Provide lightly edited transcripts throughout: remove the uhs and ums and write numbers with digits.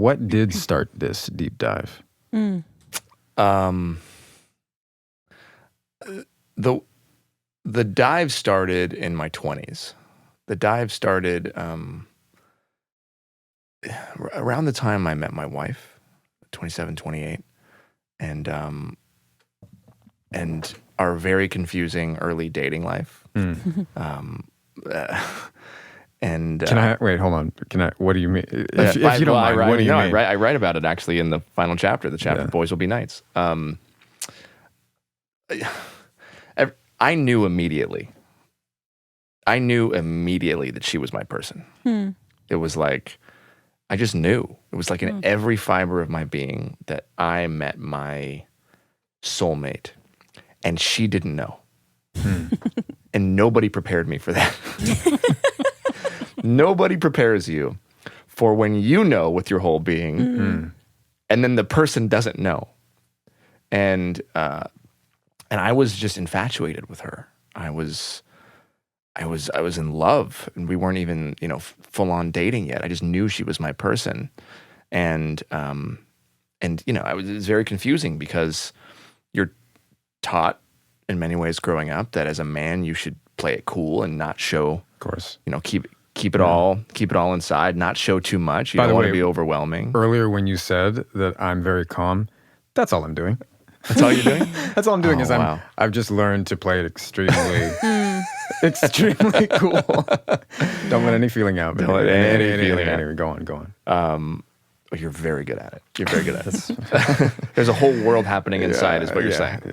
what did start this deep dive? The dive started in my 20s. The dive started around the time I met my wife, 27, 28, and our very confusing early dating life. And Can I wait? Hold on. What do you mean? If you don't mind, what do you mean? I write about it actually in the final chapter. The chapter "Boys Will Be Knights." I knew immediately. That she was my person. It was like I just knew. It was like in every fiber of my being that I met my soulmate, and she didn't know, and nobody prepared me for that. Nobody prepares you for when you know with your whole being, and then the person doesn't know. And I was just infatuated with her. I was in love, and we weren't even full on dating yet. I just knew she was my person, and it was very confusing because you're taught in many ways growing up that as a man you should play it cool and not show. Of course, keep it all inside, not show too much. You don't want to be overwhelming. Earlier when you said that I'm very calm, that's all I'm doing. That's all you're doing? That's all I'm doing I've just learned to play it extremely cool. Don't let any feeling out. Don't let any feeling out. Anyway, go on. You're very good at it. You're very good at it. There's a whole world happening inside is what you're saying.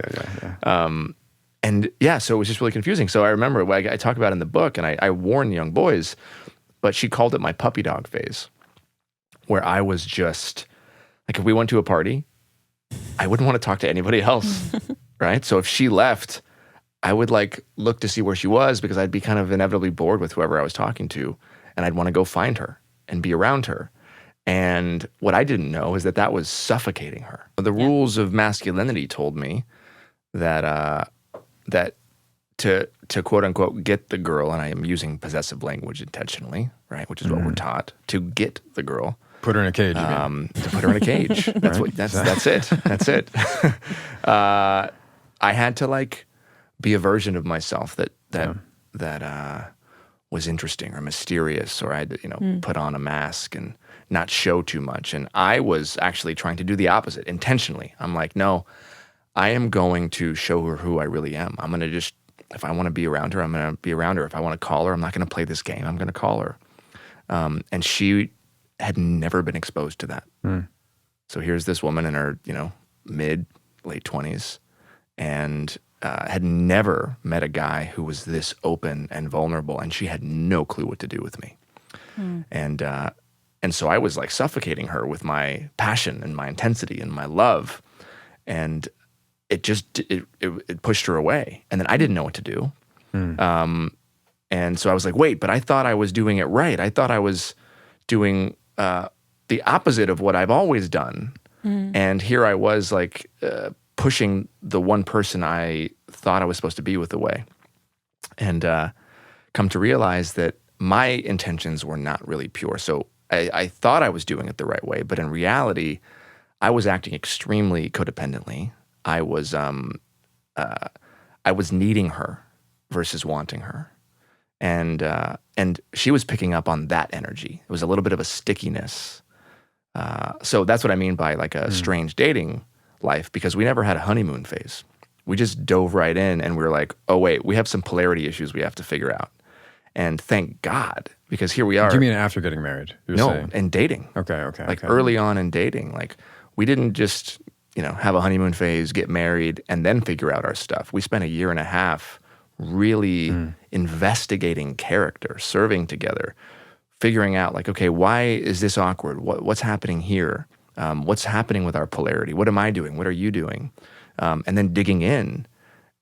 Yeah. So it was just really confusing. So I remember I talk about it in the book, and I warn young boys, but she called it my puppy dog phase, where I was just, like, if we went to a party, I wouldn't want to talk to anybody else, right? So if she left, I would look to see where she was because I'd be kind of inevitably bored with whoever I was talking to, and I'd want to go find her and be around her. And what I didn't know is that was suffocating her. The rules of masculinity told me that to quote unquote get the girl, and I am using possessive language intentionally, right? Which is what we're taught, to get the girl. Put her in a cage. To put her in a cage. That's right? That's it. That's it. I had to be a version of myself that was interesting or mysterious, or I had to put on a mask and not show too much. And I was actually trying to do the opposite intentionally. I'm like, no, I am going to show her who I really am. I'm going to just, if I want to be around her, I'm going to be around her. If I want to call her, I'm not going to play this game. I'm going to call her. And she had never been exposed to that. So here's this woman in her, mid, late 20s, and had never met a guy who was this open and vulnerable, and she had no clue what to do with me. And so I was suffocating her with my passion and my intensity and my love, and it just it pushed her away. And then I didn't know what to do. And so I was like, wait, but I thought I was doing it right. I thought I was doing the opposite of what I've always done. And here I was pushing the one person I thought I was supposed to be with away. And come to realize that my intentions were not really pure. So I thought I was doing it the right way, but in reality, I was acting extremely codependently. I was needing her versus wanting her. And she was picking up on that energy. It was a little bit of a stickiness. So that's what I mean by a strange dating life, because we never had a honeymoon phase. We just dove right in, and we were like, oh wait, we have some polarity issues we have to figure out. And thank God, because here we are. Do you mean after getting married? No, in dating. Okay. Early on in dating. We didn't just, have a honeymoon phase, get married, and then figure out our stuff. We spent a year and a half really investigating character, serving together, figuring out okay, why is this awkward? What's happening here? What's happening with our polarity? What am I doing? What are you doing? And then digging in.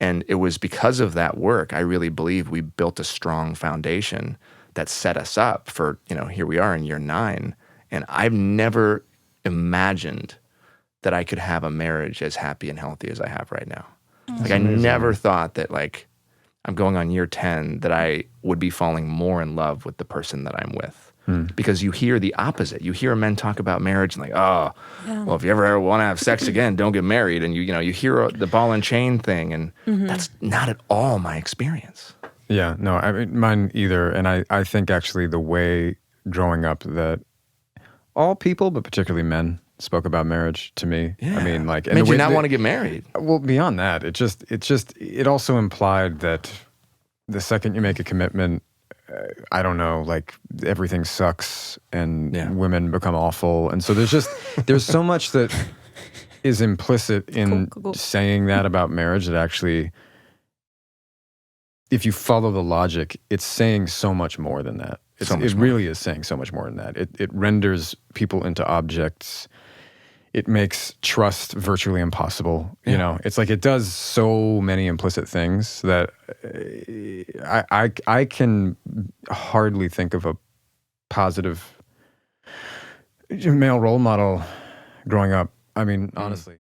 And it was because of that work, I really believe we built a strong foundation that set us up for, here we are in year 9. And I've never imagined that I could have a marriage as happy and healthy as I have right now. I never thought that I'm going on year 10, that I would be falling more in love with the person that I'm with. because you hear the opposite. You hear men talk about marriage and like, oh, well, if you ever want to have sex again, don't get married. And you hear the ball and chain thing, and that's not at all my experience. Yeah, no, I mean, mine either. And I think actually the way growing up that all people, but particularly men, spoke about marriage to me. Yeah. I mean, like, it made you not want to get married. Well, beyond that, it also implied that the second you make a commitment, I don't know, like everything sucks and women become awful. And so there's so much that is implicit in saying that about marriage that actually, if you follow the logic, it's saying so much more than that. It really is saying so much more than that. It renders people into objects. It makes trust virtually impossible. Yeah. You know, it's like it does so many implicit things that I can hardly think of a positive male role model growing up. I mean, honestly.